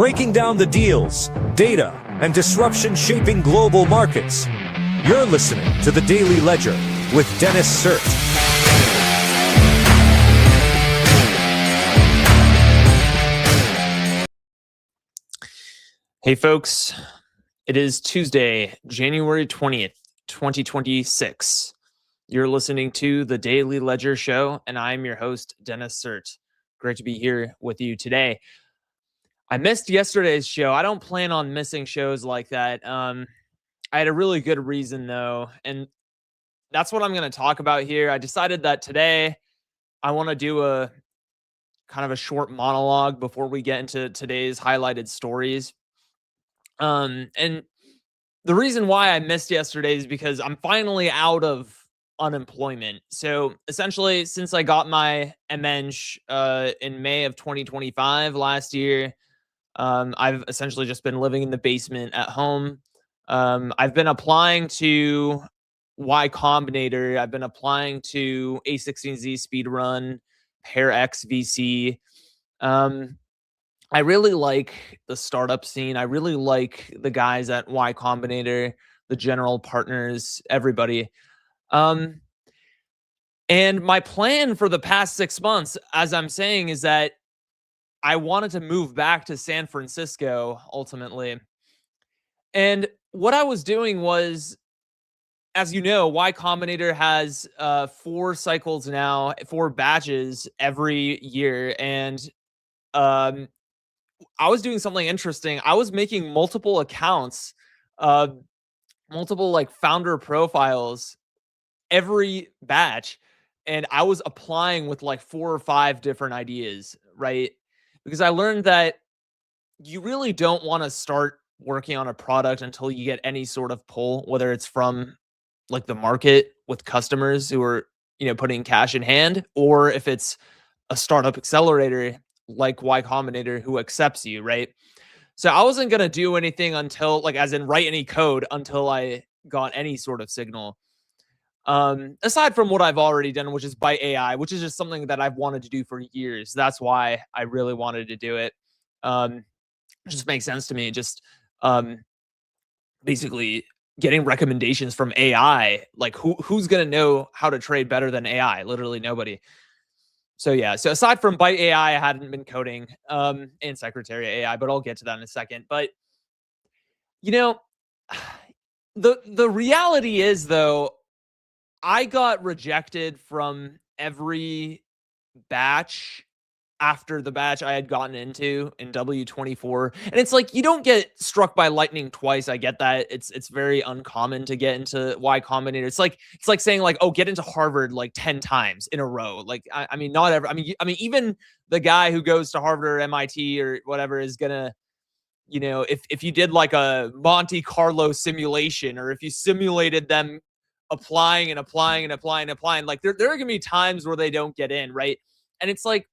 breaking down the deals, data, and disruption shaping global markets. You're listening to The Daily Ledger with Dennis Sert. Hey folks, it is Tuesday, January 20th, 2026. You're listening to The Daily Ledger Show, and I'm your host, Dennis Sert. Great to be here with you today. I missed yesterday's show. I don't plan on missing shows like that. I had a really good reason, though, and that's what I'm going to talk about here. I decided that today I want to do a kind of a short monologue before we get into today's highlighted stories. And the reason why I missed yesterday is because I'm finally out of unemployment. So essentially, since I got my MNG in May of 2025 last year, I've essentially just been living in the basement at home. I've been applying to Y Combinator. I've been applying to A16Z Speedrun, Pair X VC. I really like the startup scene. I really like the guys at Y Combinator, the general partners, everybody. And my plan for the past 6 months, as I'm saying, is that I wanted to move back to San Francisco ultimately. And what I was doing was, as you know, Y Combinator has 4 cycles now, 4 batches every year. And I was doing something interesting. I was making multiple accounts, multiple like founder profiles every batch. And I was applying with like 4 or 5 different ideas, right? Because I learned that you really don't want to start working on a product until you get any sort of pull, whether it's from like the market with customers who are, putting cash in hand, or if it's a startup accelerator like Y Combinator who accepts you, right? So I wasn't going to do anything until, like, as in write any code until I got any sort of signal. Aside from what I've already done, which is Byte AI, which is just something that I've wanted to do for years. That's why I really wanted to do it. It just makes sense to me. Just basically getting recommendations from AI. Like who's going to know how to trade better than AI? Literally nobody. So yeah, so aside from Byte AI, I hadn't been coding and Secretary AI, but I'll get to that in a second. But the reality is, though, I got rejected from every batch after the batch I had gotten into in W24. And it's like, you don't get struck by lightning twice. I get that. It's very uncommon to get into Y Combinator. It's like saying like, oh, get into Harvard like 10 times in a row. Like, I mean, not ever. I mean, even the guy who goes to Harvard or MIT or whatever is gonna, if you did like a Monte Carlo simulation, or if you simulated them applying, like there are gonna be times where they don't get in, right? And it's like,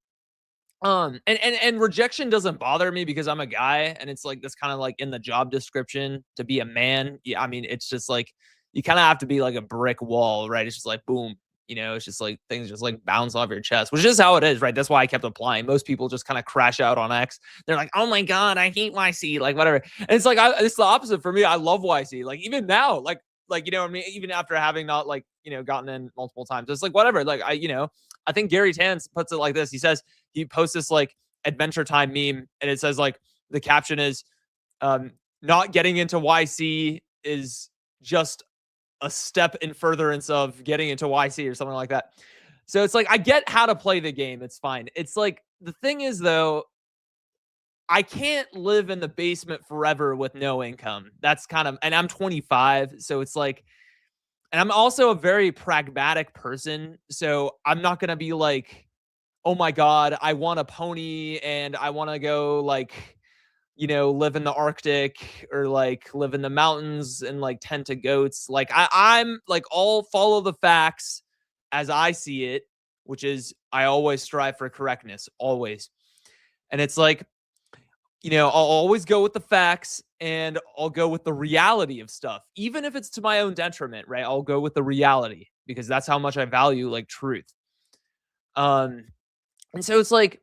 and rejection doesn't bother me because I'm a guy, and it's like, that's kind of like in the job description to be a man. Yeah, I mean, it's just like you kind of have to be like a brick wall, right? It's just like boom, it's just like things just like bounce off your chest, which is how it is, right? That's why I kept applying. Most people just kind of crash out on X. They're like, oh my god, I hate YC, like whatever. And it's like it's the opposite for me. I love YC. Like even now, like I mean, even after having not like gotten in multiple times, it's like whatever. Like I think Gary Tan puts it like this. He says, he posts this like Adventure Time meme, and it says like the caption is not getting into YC is just a step in furtherance of getting into YC or something like that. So it's like, I get how to play the game. It's fine. It's like, the thing is, though, I can't live in the basement forever with no income. That's kind of, and I'm 25. So it's like, and I'm also a very pragmatic person. So I'm not going to be like, oh my God, I want a pony and I want to go like, live in the Arctic or like live in the mountains and like tend to goats. Like I'm like, I'll follow the facts as I see it, which is I always strive for correctness, always. And it's like, I'll always go with the facts, and I'll go with the reality of stuff, even if it's to my own detriment, right? I'll go with the reality because that's how much I value like truth. And so it's like,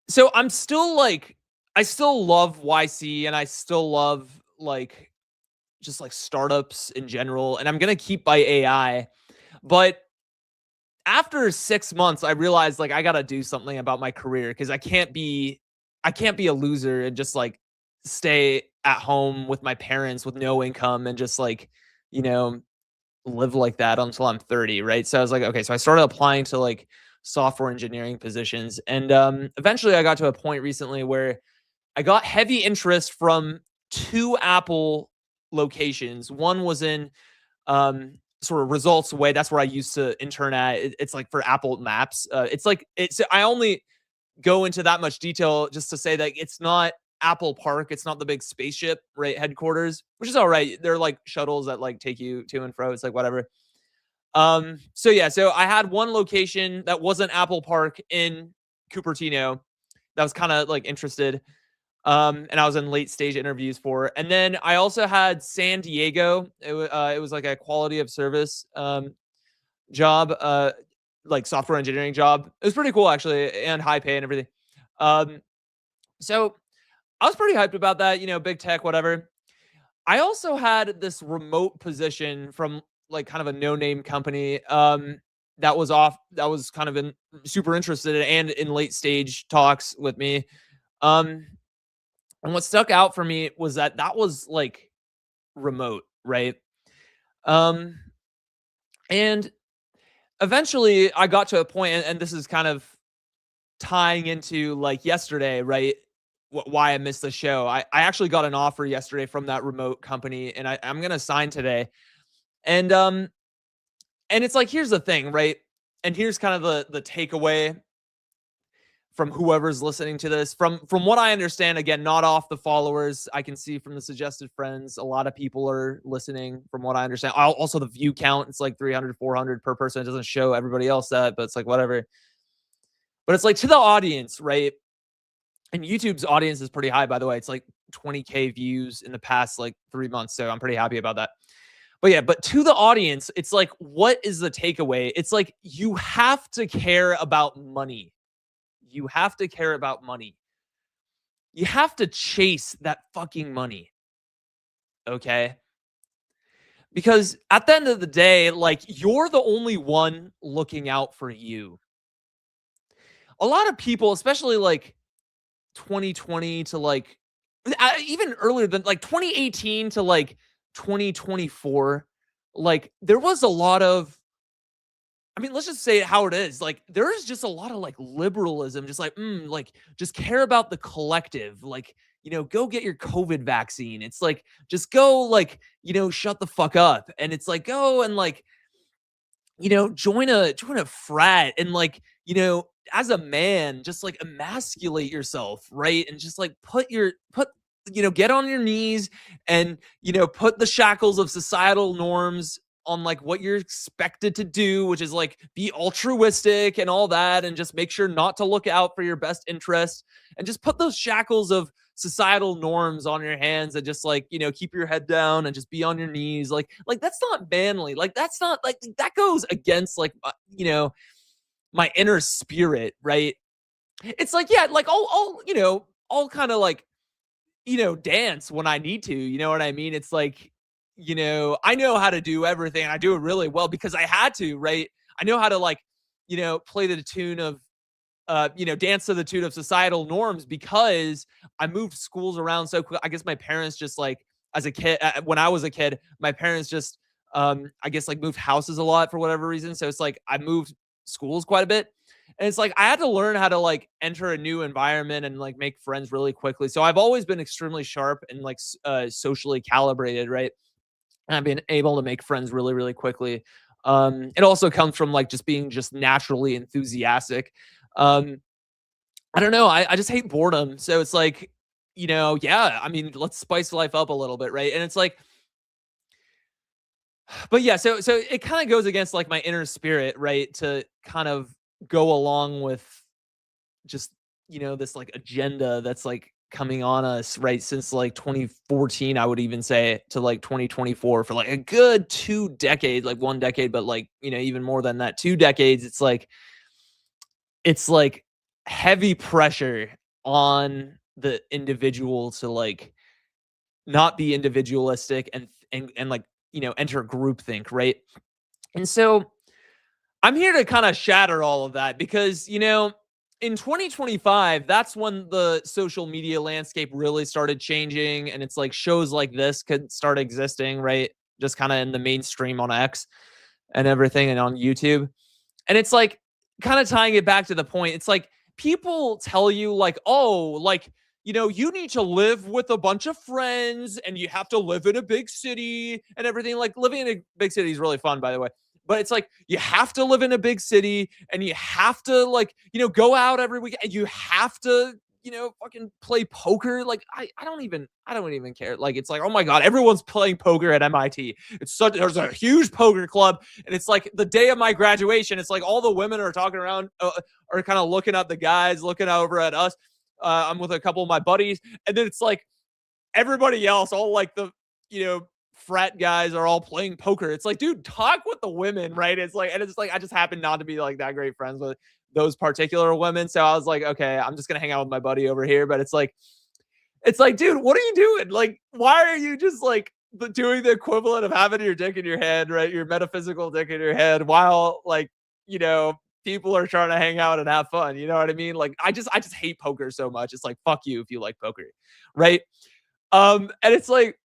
so I'm still like, I still love YC and I still love like just like startups in general. And I'm going to keep by AI. But after 6 months, I realized like I got to do something about my career because I can't be a loser and just like stay at home with my parents with no income and just like, you know, live like that until I'm 30, right? So I was like, okay, so I started applying to like software engineering positions and eventually I got to a point recently where I got heavy interest from 2 Apple locations. One was in sort of Results Way. That's where I used to intern at. It's like for Apple Maps. I only go into that much detail just to say that it's not Apple Park. It's not the big spaceship, right? Headquarters, which is all right. They're like shuttles that like take you to and fro. It's like whatever. So I had one location that wasn't Apple Park in Cupertino that was kind of like interested. And I was in late stage interviews for. And then I also had San Diego. It was like a quality of service job, like software engineering job. It was pretty cool actually, and high pay and everything. Um, so I was pretty hyped about that. Big tech, whatever. I also had this remote position from like kind of a no name company. That was kind of super interested and in late stage talks with me. Um, And what stuck out for me was that was like remote, right? Um, and eventually I got to a point, and this is kind of tying into like yesterday, right? Why I missed the show. I actually got an offer yesterday from that remote company, and I'm gonna sign today. And and it's like here's the thing, right? And here's kind of the takeaway from whoever's listening to this. From what I understand, again, not off the followers, I can see from the suggested friends, a lot of people are listening from what I understand. Also the view count, it's like 300, 400 per person. It doesn't show everybody else that, but it's like whatever. But it's like to the audience, right? And YouTube's audience is pretty high, by the way. It's like 20K views in the past like 3 months. So I'm pretty happy about that. But yeah, but to the audience, it's like, what is the takeaway? It's like you have to care about money. You have to care about money. You have to chase that fucking money. Okay? Because at the end of the day, like you're the only one looking out for you. A lot of people, especially like 2020 to like even earlier than like 2018 to like 2024, like there was a lot of let's just say it how it is. Like, there's just a lot of like liberalism, just like just care about the collective. Like, go get your COVID vaccine. It's like, just go, like, shut the fuck up. And it's like, go and like, join a frat and like, as a man, just like emasculate yourself, right? And just like get on your knees and, put the shackles of societal norms on like what you're expected to do, which is like be altruistic and all that, and just make sure not to look out for your best interest, and just put those shackles of societal norms on your hands and just like, keep your head down and just be on your knees. Like that's not manly. Like that's not like that goes against like, my inner spirit, right? It's like, yeah, like I'll kind of like, dance when I need to, you know what I mean? It's like, I know how to do everything. I do it really well because I had to, right? I know how to like, play the tune of, dance to the tune of societal norms because I moved schools around so quick. I guess my parents just like, as a kid, when I was a kid, my parents just, I guess like moved houses a lot for whatever reason. So it's like I moved schools quite a bit. And it's like I had to learn how to like enter a new environment and like make friends really quickly. So I've always been extremely sharp and like socially calibrated, right? And I've been able to make friends really, really quickly. It also comes from like just being just naturally enthusiastic. Um, I don't know. I just hate boredom. So it's like, yeah, let's spice life up a little bit, right? And it's like, but yeah, so it kind of goes against like my inner spirit, right? To kind of go along with just, this like agenda that's like coming on us, right? Since like 2014, I would even say, to like 2024, for like a good 2 decades, like 1 decade, but like, even more than that, 2 decades. It's like heavy pressure on the individual to like not be individualistic and like, enter groupthink, right? And so I'm here to kind of shatter all of that because, in 2025, that's when the social media landscape really started changing. And it's like shows like this could start existing, right? Just kind of in the mainstream on X and everything and on YouTube. And it's like kind of tying it back to the point. It's like people tell you, like, oh, like, you need to live with a bunch of friends and you have to live in a big city and everything. Like, living in a big city is really fun, by the way. But it's like you have to live in a big city and you have to, like, go out every week and you have to, fucking play poker. Like, I don't even care. Like, it's like, oh my God, everyone's playing poker at MIT. There's a huge poker club. And it's like the day of my graduation, it's like all the women are talking around, are kind of looking at the guys, looking over at us. I'm with a couple of my buddies. And then it's like everybody else, all like the, frat guys are all playing poker. It's like, dude, talk with the women, right? It's like, and it's like, I just happen not to be like that great friends with those particular women. So I was like, okay, I'm just going to hang out with my buddy over here. But it's like, dude, what are you doing? Like, why are you just like doing the equivalent of having your dick in your head, right? Your metaphysical dick in your head while, like, people are trying to hang out and have fun. You know what I mean? Like, I just hate poker so much. It's like, fuck you if you like poker. Right. And it's like,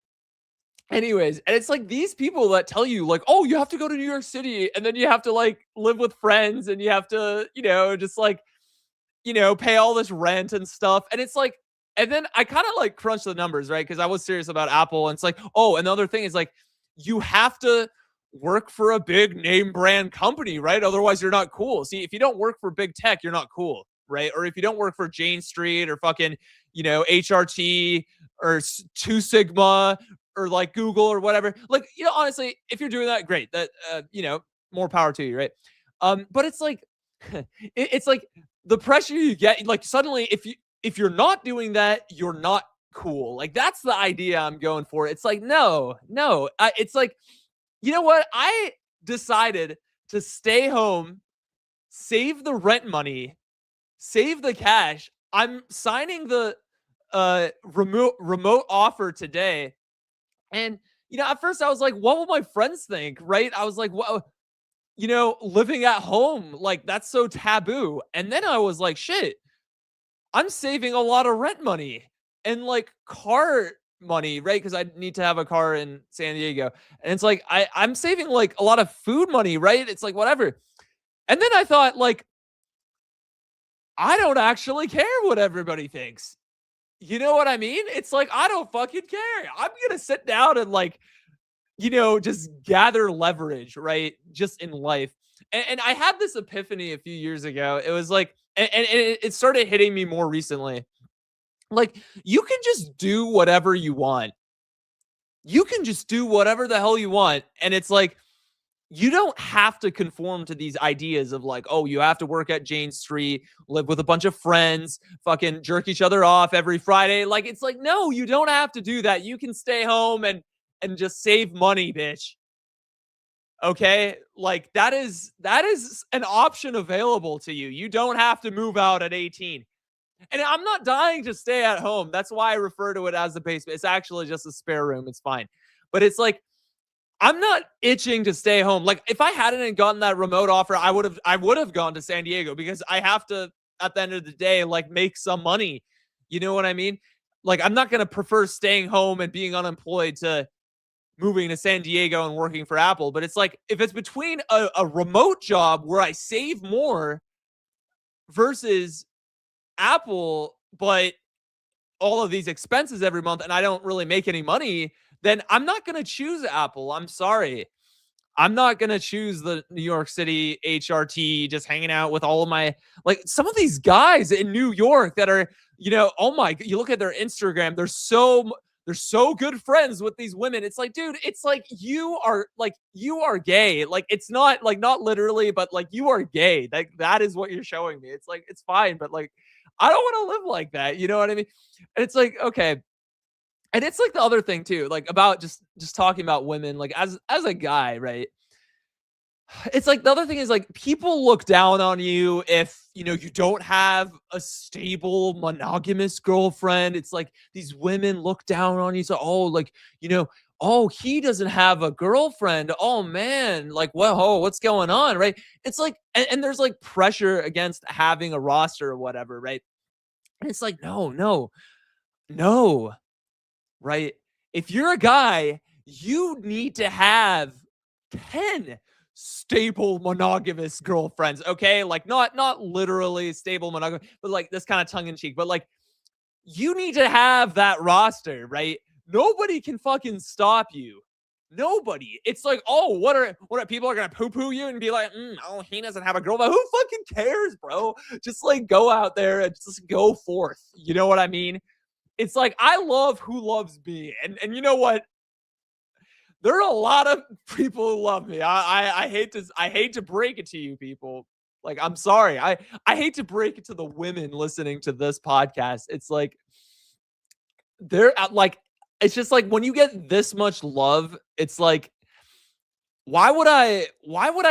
anyways, and it's like these people that tell you, like, oh, you have to go to New York City and then you have to like live with friends and you have to, just like, pay all this rent and stuff. And it's like, and then I kind of like crunch the numbers, right? Because I was serious about Apple. And it's like, oh, another thing is like, you have to work for a big name brand company, right? Otherwise, you're not cool. See, if you don't work for big tech, you're not cool, right? Or if you don't work for Jane Street or fucking, HRT or Two Sigma or like Google or whatever, like, honestly, if you're doing that, great. That, more power to you, right? But it's like, it's like the pressure you get, like suddenly, if you're not doing that, you're not cool. Like, that's the idea I'm going for. It's like, no, it's like, you know what? I decided to stay home, save the rent money, save the cash. I'm signing the remote offer today. And, at first I was like, what will my friends think? Right. I was like, well, living at home, like, that's so taboo. And then I was like, shit, I'm saving a lot of rent money and like car money, right? Because I need to have a car in San Diego. And it's like, I'm saving like a lot of food money, right? It's like, whatever. And then I thought, like, I don't actually care what everybody thinks. You know what I mean? It's like, I don't fucking care. I'm going to sit down and like, just gather leverage, right? Just in life. And I had this epiphany a few years ago. It was like, and it started hitting me more recently. Like, you can just do whatever you want. You can just do whatever the hell you want. And it's like, you don't have to conform to these ideas of like, oh, you have to work at Jane Street, live with a bunch of friends, fucking jerk each other off every Friday. Like, it's like, no, you don't have to do that. You can stay home and just save money, bitch. Okay? Like, that is an option available to you. You don't have to move out at 18. And I'm not dying to stay at home. That's why I refer to it as the basement. It's actually just a spare room. It's fine. But it's like, I'm not itching to stay home. Like, if I hadn't gotten that remote offer, I would have gone to San Diego because I have to, at the end of the day, like, make some money. You know what I mean? Like, I'm not going to prefer staying home and being unemployed to moving to San Diego and working for Apple. But it's like, if it's between a remote job where I save more versus Apple, but all of these expenses every month and I don't really make any money, then I'm not going to choose Apple. I'm sorry. I'm not going to choose the New York City HRT, just hanging out with all of my, like, some of these guys in New York that are, oh my, you look at their Instagram, they're so good friends with these women. It's like, dude, it's like you are gay. Like, it's not like, not literally, but like, you are gay. Like, that is what you're showing me. It's like, it's fine, but like, I don't want to live like that. You know what I mean? And it's like, okay. And it's like the other thing too, like, about just talking about women, like, as a guy, right? It's like the other thing is like people look down on you if you don't have a stable monogamous girlfriend. It's like these women look down on you. So like oh, he doesn't have a girlfriend. Oh man, like what's going on, right? It's like and there's like pressure against having a roster or whatever, right? And it's like no, right? If you're a guy, you need to have 10 stable monogamous girlfriends, okay? Like not literally stable monogamous, but like this kind of tongue in cheek, but like you need to have that roster, right? Nobody can fucking stop you. Nobody. It's like, oh, what are people are gonna poo-poo you and be like, oh, he doesn't have a girlfriend. Who fucking cares, bro? Just like go out there and just go forth. You know what I mean? It's like I love who loves me. And you know what? There are a lot of people who love me. I hate to break it to you people. Like, I'm sorry. I hate to break it to the women listening to this podcast. It's like they're like it's just like when you get this much love, it's like why would I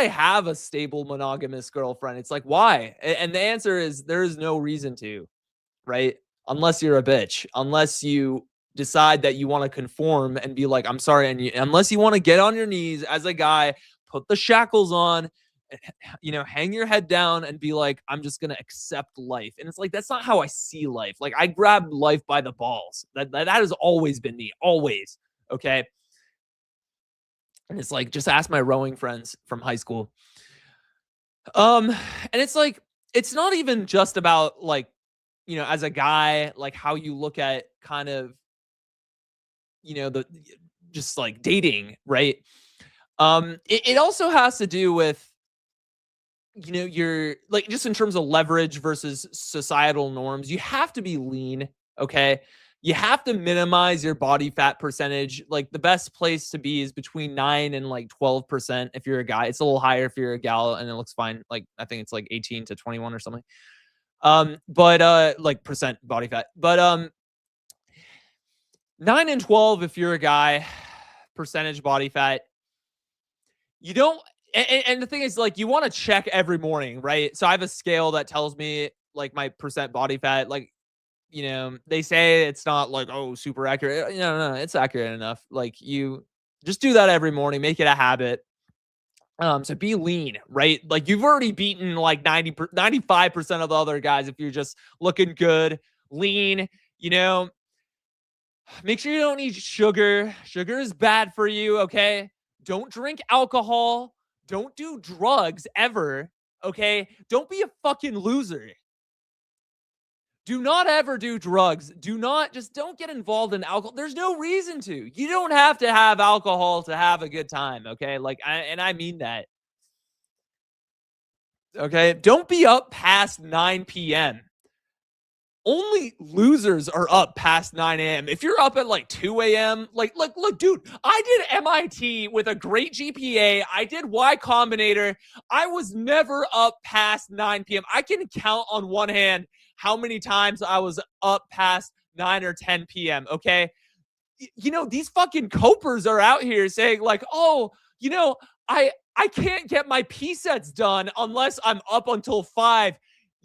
have a stable monogamous girlfriend? It's like why? And the answer is there is no reason to, right? Unless you're a bitch, unless you decide that you want to conform and be like, I'm sorry, and unless you want to get on your knees as a guy, put the shackles on, hang your head down and be like, I'm just gonna accept life. And it's like that's not how I see life. Like I grab life by the balls. That has always been me, always. Okay. And it's like just ask my rowing friends from high school. And it's like it's not even just about like as a guy, like how you look at kind of, the just like dating, right? It also has to do with, your like just in terms of leverage versus societal norms. You have to be lean, okay? You have to minimize your body fat percentage. Like the best place to be is between 9 and like 12% if you're a guy. It's a little higher if you're a gal and it looks fine. Like I think it's like 18 to 21 or something. But like percent body fat. But 9 and 12 if you're a guy, percentage body fat. You don't and the thing is like you want to check every morning, right? So I have a scale that tells me like my percent body fat. Like, they say it's not like super accurate. No, it's accurate enough. Like you just do that every morning, make it a habit. So be lean, right? Like you've already beaten like 95% of the other guys if you're just looking good, lean, make sure you don't eat sugar. Sugar is bad for you, okay? Don't drink alcohol. Don't do drugs ever, okay? Don't be a fucking loser. Do not ever do drugs. Don't get involved in alcohol. There's no reason to. You don't have to have alcohol to have a good time, okay? Like, I mean that. Okay? Don't be up past 9 p.m. Only losers are up past 9 a.m. If you're up at like 2 a.m., like, look, dude, I did MIT with a great GPA. I did Y Combinator. I was never up past 9 p.m. I can count on one hand how many times I was up past 9 or 10 p.m. Okay. These fucking copers are out here saying like, oh, I can't get my P sets done unless I'm up until 5.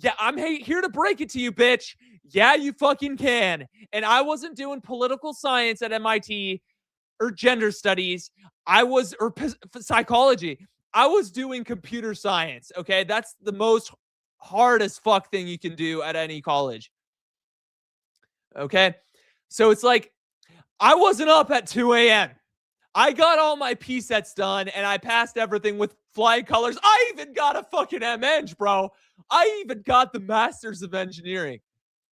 Yeah, I'm here to break it to you, bitch. Yeah, you fucking can. And I wasn't doing political science at MIT or gender studies. Or psychology. I was doing computer science. Okay. That's the most hard as fuck thing you can do at any college. Okay. So it's like, I wasn't up at 2 a.m. I got all my P sets done and I passed everything with flying colors. I even got a fucking MEng, bro. I even got the Masters of Engineering.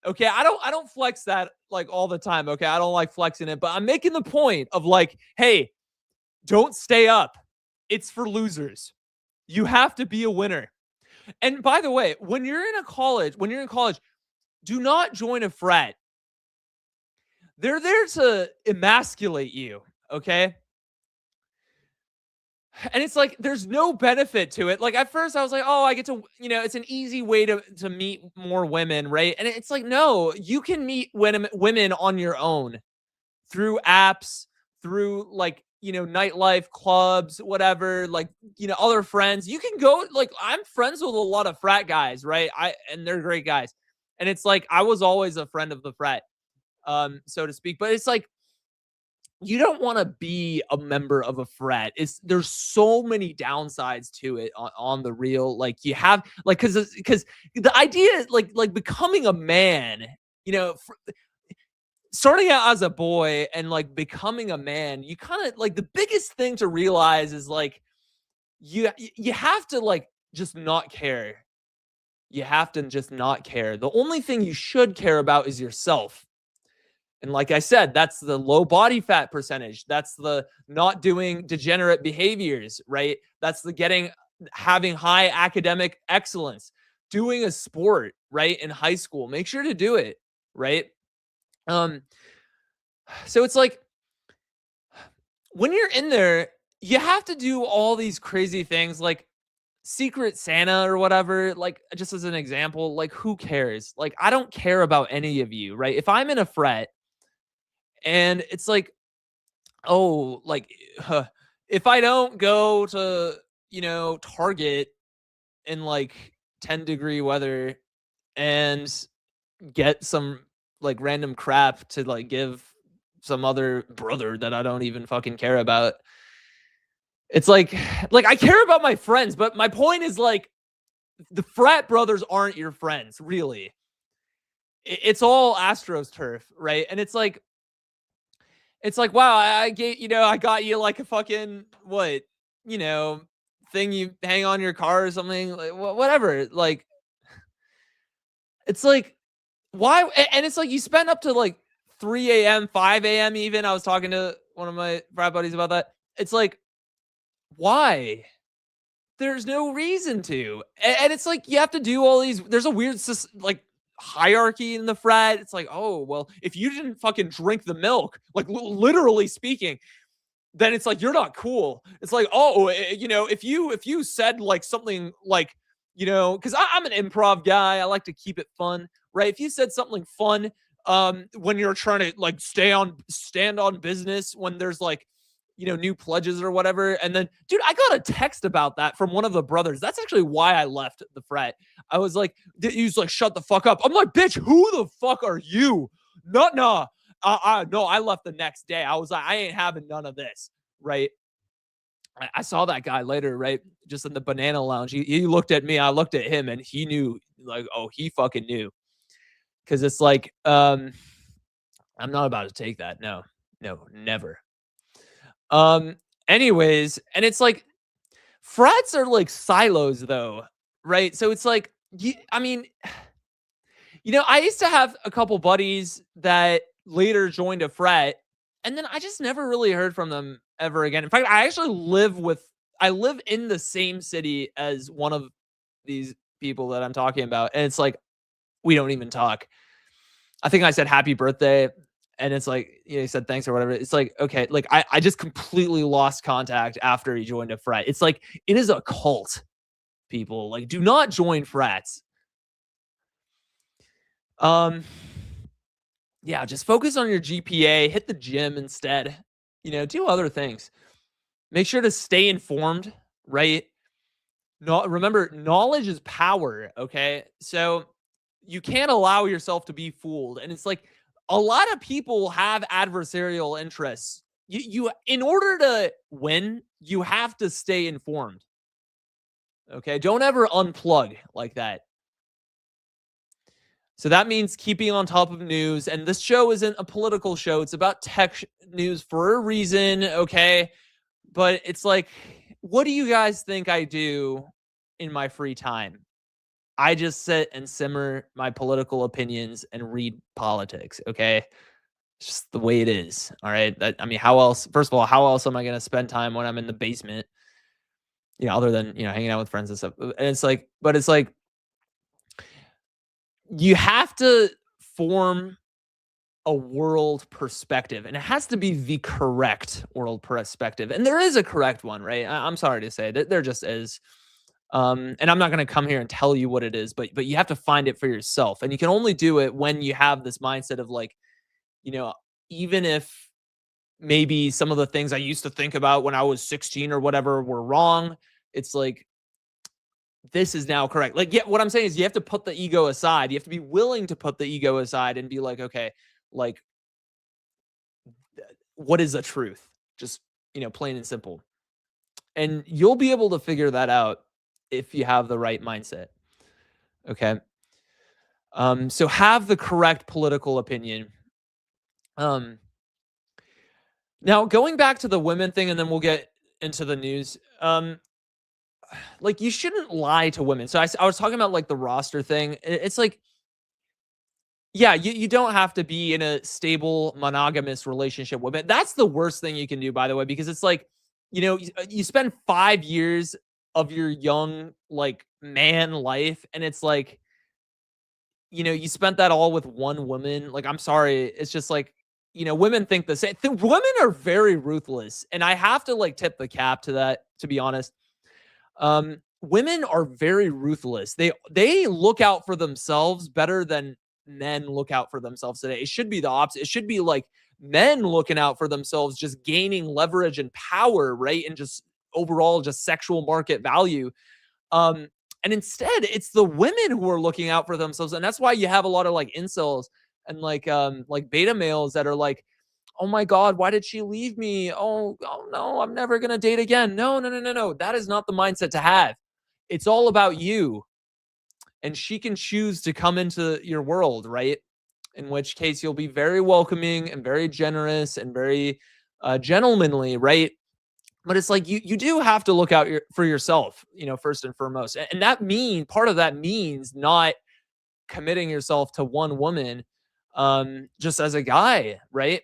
Okay, I don't flex that like all the time. Okay, I don't like flexing it, but I'm making the point of like, hey, don't stay up. It's for losers. You have to be a winner. And by the way, when you're in college, do not join a frat. They're there to emasculate you, okay? And it's like there's no benefit to it. Like at first I was like, oh, I get to, it's an easy way to meet more women, right? And it's like, no, you can meet women on your own through apps, through like, nightlife, clubs, whatever, like, other friends. You can go, like, I'm friends with a lot of frat guys, right? And they're great guys. And it's like, I was always a friend of the frat, so to speak. But it's like, you don't want to be a member of a frat. There's so many downsides to it on the real. Like you have like because the idea like becoming a man, starting out as a boy and like becoming a man, you kind of like the biggest thing to realize is like you have to like just not care. You have to just not care. The only thing you should care about is yourself. And like I said, that's the low body fat percentage. That's the not doing degenerate behaviors, right? That's the having high academic excellence, doing a sport, right? In high school, make sure to do it, right? So it's like when you're in there, you have to do all these crazy things like Secret Santa or whatever. Like, just as an example, like, who cares? Like, I don't care about any of you, right? If I'm in a frat and it's like, oh, like, if I don't go to, Target in like 10-degree weather and get some like random crap to like give some other brother that I don't even fucking care about. It's like I care about my friends, but my point is like the frat brothers aren't your friends, really. It's all Astros turf, right? And it's like, wow, I got you like a fucking what, thing you hang on your car or something, like whatever. Like, it's like, why? And it's like you spend up to like 3 a.m., 5 a.m. even. I was talking to one of my frat buddies about that. It's like, why? There's no reason to. And it's like you have to do all these. There's a weird like hierarchy in the frat. It's like, oh, well, if you didn't fucking drink the milk, like literally speaking, then it's like you're not cool. It's like, oh, if you said like something like, because I'm an improv guy, I like to keep it fun, right? If you said something fun, when you're trying to like stand on business, when there's like, new pledges or whatever, and then, dude, I got a text about that from one of the brothers. That's actually why I left the frat. I was like, he was like, shut the fuck up. I'm like, bitch, who the fuck are you? No, no, I left the next day. I was like, I ain't having none of this, right? I saw that guy later, right? Just in the banana lounge. He looked at me, I looked at him, and he knew, like, oh, he fucking knew. Because it's like, I'm not about to take that. No, never. Anyways, and it's like frats are like silos though, right? So it's like, I mean, I used to have a couple buddies that later joined a frat, and then I just never really heard from them ever again. In fact, I actually live in the same city as one of these people that I'm talking about, and it's like we don't even talk. I think I said happy birthday, and it's like, he said thanks or whatever. It's like, okay, like I just completely lost contact after he joined a frat. It's like, it is a cult, people. Like, do not join frats. Yeah, just focus on your GPA, hit the gym instead, do other things. Make sure to stay informed, right? Remember, knowledge is power, okay? So you can't allow yourself to be fooled. And it's like a lot of people have adversarial interests. You in order to win, you have to stay informed. Okay? Don't ever unplug like that. So that means keeping on top of news. And this show isn't a political show. It's about tech news for a reason, okay? But it's like, what do you guys think I do in my free time? I just sit and simmer my political opinions and read politics, okay? It's just the way it is, all right? I mean, how else? First of all, how else am I going to spend time when I'm in the basement? Other than, hanging out with friends and stuff. And it's like, but it's like, you have to form a world perspective, and it has to be the correct world perspective. And there is a correct one, right? I'm sorry to say that there just is. And I'm not going to come here and tell you what it is, but you have to find it for yourself. And you can only do it when you have this mindset of like, even if maybe some of the things I used to think about when I was 16 or whatever were wrong. It's like, this is now correct. Like, yeah, what I'm saying is you have to put the ego aside. You have to be willing to put the ego aside and be like, okay, like, what is the truth? Just, plain and simple. And you'll be able to figure that out if you have the right mindset. Okay. So have the correct political opinion. Um, Now going back to the women thing, and then we'll get into the news. Like, you shouldn't lie to women. So I was talking about like the roster thing. It's like, yeah, you don't have to be in a stable monogamous relationship with it. That's the worst thing you can do, by the way, because it's like, you spend 5 years of your young like man life, and it's like, you spent that all with one woman. Like, I'm sorry, it's just like, women think the same. Women are very ruthless, and I have to like tip the cap to that, to be honest. Women are very ruthless. They look out for themselves better than men look out for themselves today. It should be the opposite. It should be like men looking out for themselves, just gaining leverage and power, right? And just overall just sexual market value. Um, and instead, it's the women who are looking out for themselves. And that's why you have a lot of like incels and like beta males that are like, oh my God, why did she leave me? Oh no, I'm never gonna date again. No, no, no, no, no. That is not the mindset to have. It's all about you. And she can choose to come into your world, right? In which case you'll be very welcoming and very generous and very gentlemanly, right? But it's like you do have to look out for yourself, first and foremost. And that part of that means not committing yourself to one woman just as a guy, right?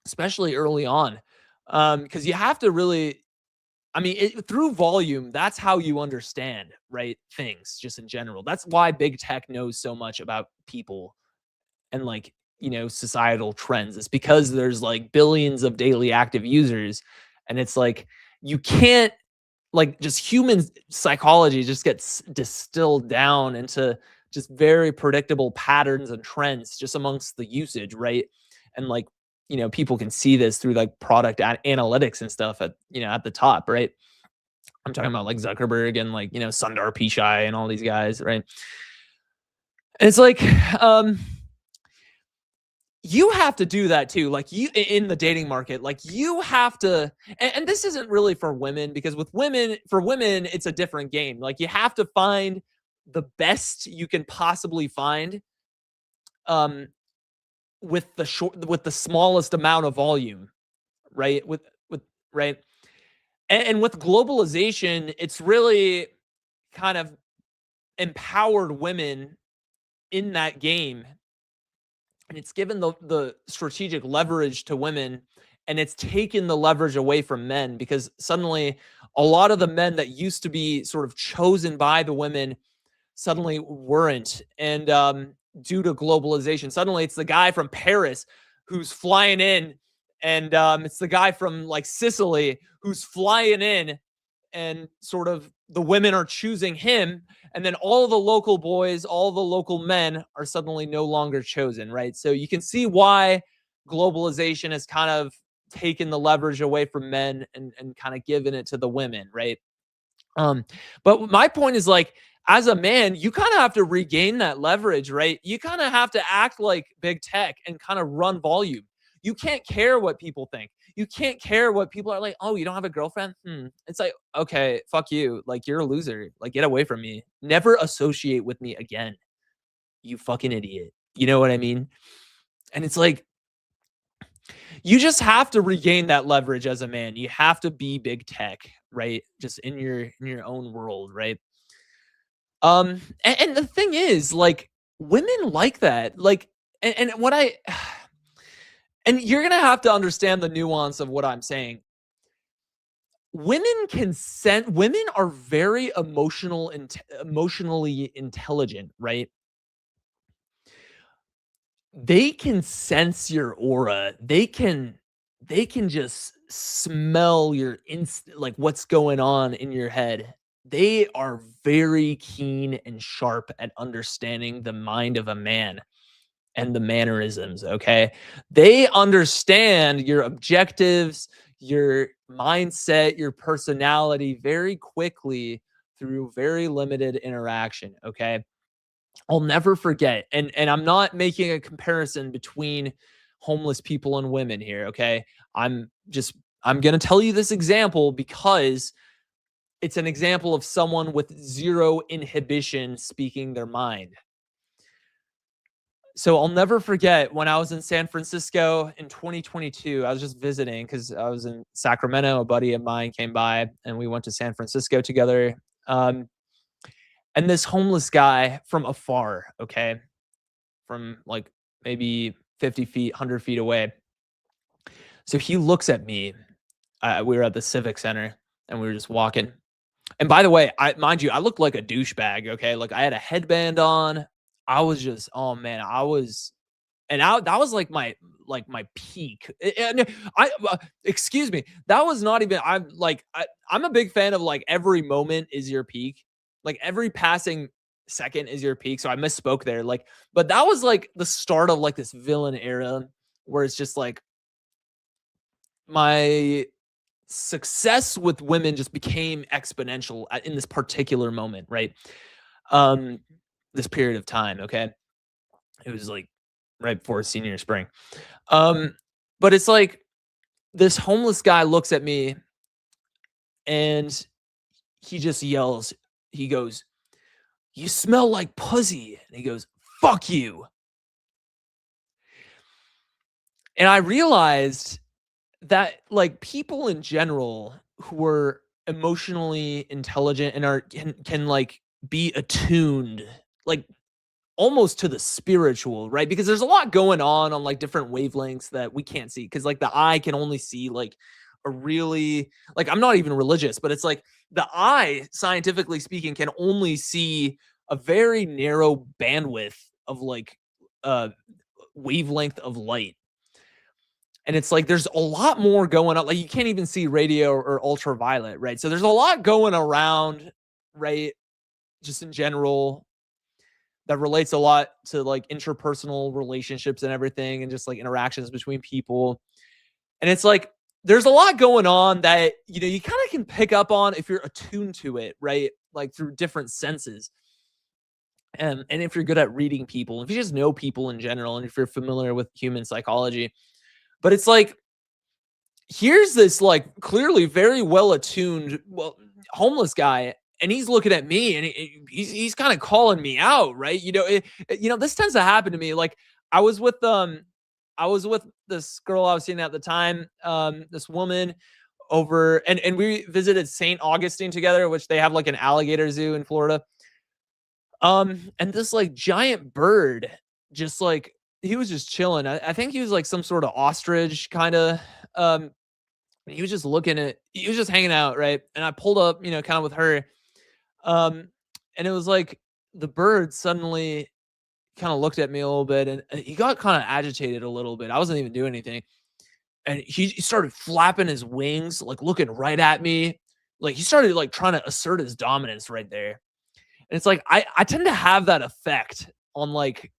Especially early on. Because you have to really, I mean, through volume, that's how you understand, right? Things just in general. That's why big tech knows so much about people and like, societal trends. It's because there's like billions of daily active users. And it's like, you can't, like, just human psychology just gets distilled down into just very predictable patterns and trends just amongst the usage, right? And like, people can see this through like product analytics and stuff at the top, right? I'm talking about like Zuckerberg and like, Sundar Pichai and all these guys, right? And it's like, you have to do that too. Like, you in the dating market, like, you have to, and this isn't really for women, because for women, it's a different game. Like, you have to find the best you can possibly find, um, with the smallest amount of volume, right? Right. And with globalization, it's really kind of empowered women in that game, and it's given the strategic leverage to women, and it's taken the leverage away from men, because suddenly a lot of the men that used to be sort of chosen by the women suddenly weren't. And due to globalization, suddenly it's the guy from Paris who's flying in, and it's the guy from like Sicily who's flying in, and sort of the women are choosing him, and then all the local boys, all the local men are suddenly no longer chosen, right? So you can see why globalization has kind of taken the leverage away from men, and kind of given it to the women, right? But my point is, like, as a man, you kind of have to regain that leverage, right? You kind of have to act like big tech and kind of run volume. You can't care what people think. You can't care what people are like. Oh, you don't have a girlfriend? It's like, okay, fuck you. Like, you're a loser. Like, get away from me. Never associate with me again. You fucking idiot. You know what I mean? And it's like, you just have to regain that leverage as a man. You have to be big tech, right? Just in your own world, right? And the thing is, like, women like that. Like, and what I and you're gonna have to understand the nuance of what I'm saying. Women are very emotionally intelligent, right? They can sense your aura. They can just smell your like what's going on in your head. They are very keen and sharp at understanding the mind of a man. and the mannerisms, okay? They understand your objectives, your mindset, your personality very quickly through very limited interaction, okay? I'll never forget, and I'm not making a comparison between homeless people and women here, okay? I'm just I'm going to tell you this example because it's an example of someone with zero inhibition speaking their mind. So I'll never forget when I was in San Francisco in 2022. I was just visiting because I was in Sacramento. A buddy of mine came by and we went to San Francisco together. Um, and this homeless guy from afar, okay, from like maybe 50 feet, 100 feet away. So he looks at me. We were at the Civic Center and we were just walking. And by the way, mind you, I looked like a douchebag. Okay, like I had a headband on. I was just, oh man, I was, and that was like my peak. And excuse me, that was not even. I'm a big fan of like every moment is your peak, like every passing second is your peak. So I misspoke there. Like, but that was like the start of like this villain era where it's just like my success with women just became exponential in this particular moment, right? Um, this period of time, okay? It was like right before senior spring. Um, but it's like this homeless guy looks at me and he just yells, he goes, "You smell like pussy." And he goes, "Fuck you." And I realized that like people in general who are emotionally intelligent and can like be attuned like almost to the spiritual, right? Because there's a lot going on like different wavelengths that we can't see because like the eye can only see like a really like I'm not even religious, but it's like the eye, scientifically speaking, can only see a very narrow bandwidth of like uh wavelength of light. And it's like there's a lot more going on. Like you can't even see radio or ultraviolet, right? So there's a lot going around, right? Just in general, that relates a lot to like interpersonal relationships and everything, and just like interactions between people. And it's like there's a lot going on that you kind of can pick up on if you're attuned to it, right? Like through different senses. And if you're good at reading people, if you just know people in general, and if you're familiar with human psychology. But it's like here's this like clearly very well attuned homeless guy, and he's looking at me and he's kind of calling me out, right? This tends to happen to me. Like I was with I was with this girl I was seeing at the time, this woman over, and we visited St. Augustine together, which they have like an alligator zoo in Florida. And this like giant bird, just like he was just chilling. I think he was like some sort of ostrich kind of. Um, he was just he was just hanging out, right? And I pulled up, kind of with her. Um, and it was like the bird suddenly kind of looked at me a little bit, and he got kind of agitated a little bit. I wasn't even doing anything. And he started flapping his wings, like looking right at me. Like he started like trying to assert his dominance right there. And it's like I tend to have that effect on like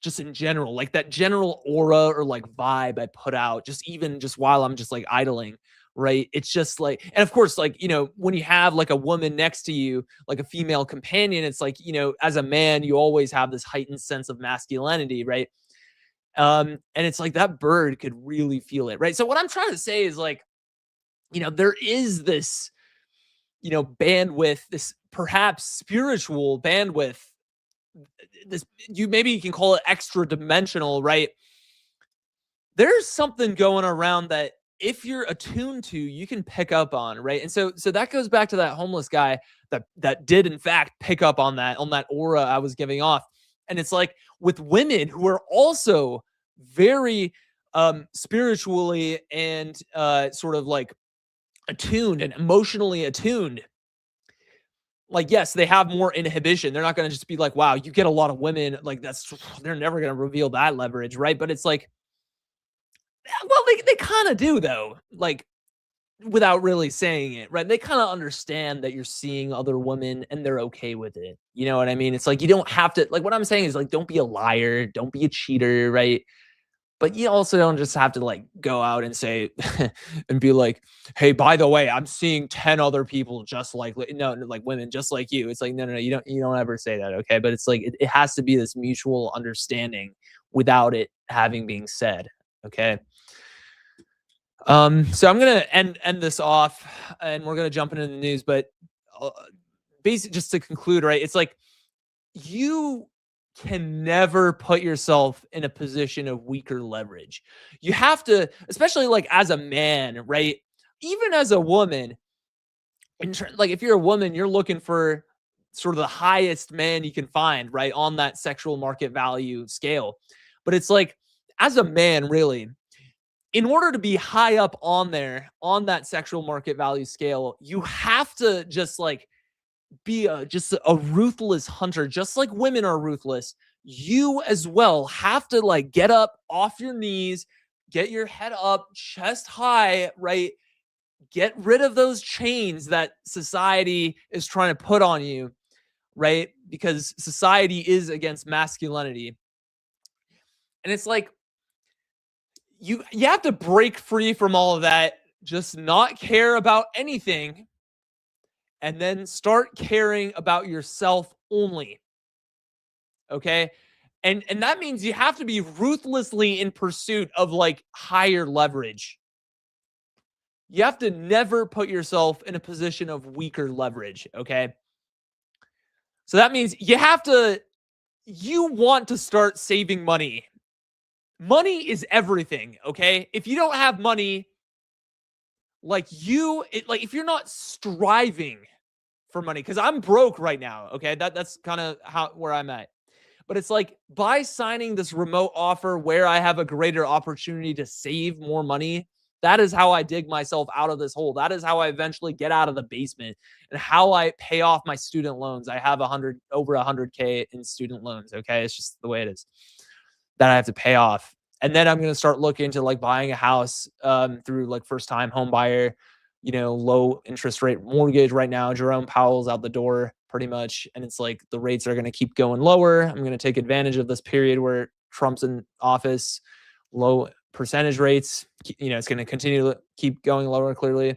just in general, like that general aura or like vibe I put out, just while I'm just like idling, right? It's just like, and of course, like, when you have like a woman next to you, like a female companion, it's like, as a man, you always have this heightened sense of masculinity, right? And it's like that bird could really feel it, right? So what I'm trying to say is like, there is this, bandwidth, this perhaps spiritual bandwidth, this you can call it extra dimensional, right? There's something going around that if you're attuned to, you can pick up on, right? And so that goes back to that homeless guy that did in fact pick up on that aura I was giving off. And it's like with women who are also very spiritually and sort of like attuned and emotionally attuned. Like, yes, they have more inhibition. They're not going to just be like, wow, you get a lot of women. Like, they're never going to reveal that leverage, right? But it's like, well, they kind of do, though. Like, without really saying it, right? They kind of understand that you're seeing other women and they're okay with it. You know what I mean? It's like you don't have to, like, what I'm saying is, like, don't be a liar, don't be a cheater, right? But you also don't just have to, like, go out and say and be like, "Hey, by the way, I'm seeing 10 other people just no, like, women just like you." It's like, no, no, no, you don't ever say that, okay? But it's like it has to be this mutual understanding without it having being said, okay? So I'm gonna end this off, and we're gonna jump into the news. But uh, basically, just to conclude, right? It's like you can never put yourself in a position of weaker leverage. You have to, especially like as a man, right? Even as a woman, like if you're a woman, you're looking for sort of the highest man you can find, right, on that sexual market value scale. But it's like, as a man, really, in order to be high up on there on that sexual market value scale, you have to just like be just a ruthless hunter, just like women are ruthless. You as well have to like get up off your knees, get your head up, chest high, right? Get rid of those chains that society is trying to put on you, right? Because society is against masculinity. And it's like you have to break free from all of that, just not care about anything, and then start caring about yourself only. Okay? And that means you have to be ruthlessly in pursuit of like higher leverage. You have to never put yourself in a position of weaker leverage, okay? So that means you want to start saving money. Money is everything, okay? If you don't have money, like if you're not striving for money, because I'm broke right now, okay? That's kind of where I'm at. But it's like, by signing this remote offer where I have a greater opportunity to save more money, that is how I dig myself out of this hole. That is how I eventually get out of the basement, and how I pay off my student loans. I have over 100K in student loans. Okay. It's just the way it is that I have to pay off. And then I'm going to start looking into like buying a house through like first time home buyer, low interest rate mortgage. Right now, Jerome Powell's out the door pretty much. And it's like the rates are going to keep going lower. I'm going to take advantage of this period where Trump's in office, low percentage rates. It's going to continue to keep going lower, clearly.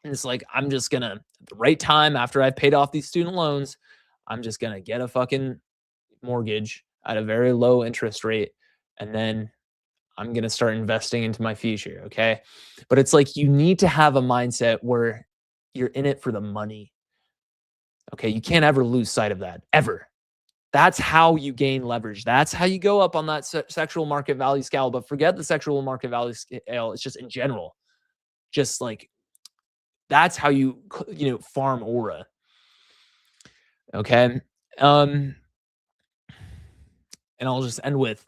And it's like, I'm just going to, at the right time, after I've paid off these student loans, I'm just going to get a fucking mortgage at a very low interest rate. And then I'm going to start investing into my future. Okay. But it's like, you need to have a mindset where you're in it for the money. Okay. You can't ever lose sight of that, ever. That's how you gain leverage. That's how you go up on that sexual market value scale. But forget the sexual market value scale. It's just in general, just like, that's how you farm aura. Okay. And I'll just end with,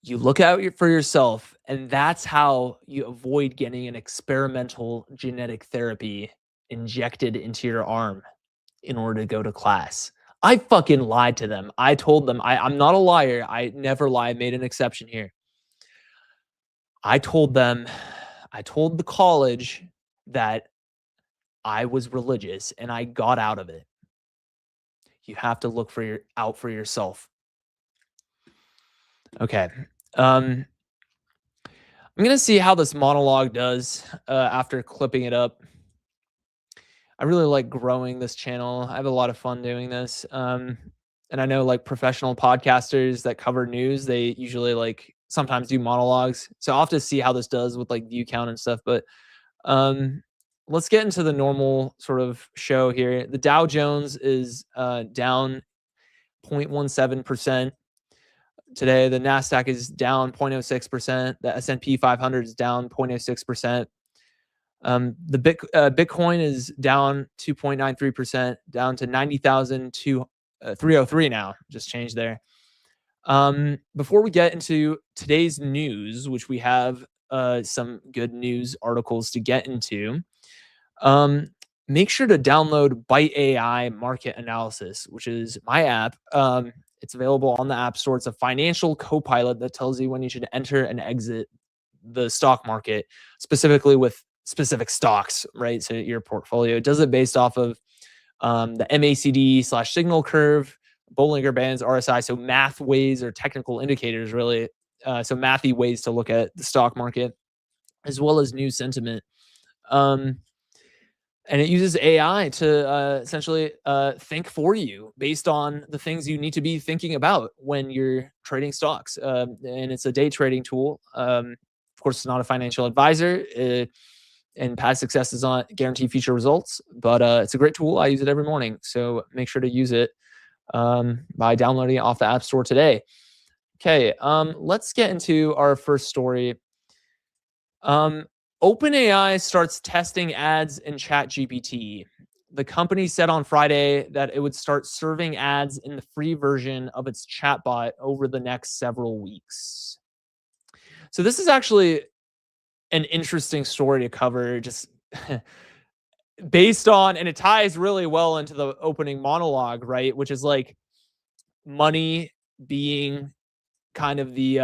you look out for yourself, and that's how you avoid getting an experimental genetic therapy injected into your arm in order to go to class. I fucking lied to them. I told them, I'm not a liar. I never lie. I made an exception here. I told the college that I was religious and I got out of it. You have to look out for yourself. Okay. I'm gonna see how this monologue does after clipping it up. I really like growing this channel. I have a lot of fun doing this. And I know like professional podcasters that cover news, they usually like sometimes do monologues. So I'll have to see how this does with like view count and stuff. But let's get into the normal sort of show here. The Dow Jones is down 0.17%. Today, the NASDAQ is down 0.06%. The S&P 500 is down 0.06%. The Bitcoin is down 2.93%, down to 90,303 now. Just changed there. Before we get into today's news, which we have some good news articles to get into, make sure to download Byte AI Market Analysis, which is my app. It's available on the App Store. It's a financial co-pilot that tells you when you should enter and exit the stock market, specifically with specific stocks, right? So your portfolio does it based off of the MACD/signal curve, Bollinger Bands, RSI. So math ways or technical indicators, really. So mathy ways to look at the stock market, as well as news sentiment. And it uses AI to essentially think for you based on the things you need to be thinking about when you're trading stocks. And it's a day trading tool. Of course, it's not a financial advisor. And past success does not guarantee future results, but it's a great tool. I use it every morning. So make sure to use it by downloading it off the App Store today. Okay, let's get into our first story. OpenAI starts testing ads in ChatGPT. The company said on Friday that it would start serving ads in the free version of its chatbot over the next several weeks. So this is actually an interesting story to cover, just based on, and it ties really well into the opening monologue, right? Which is like money being kind of the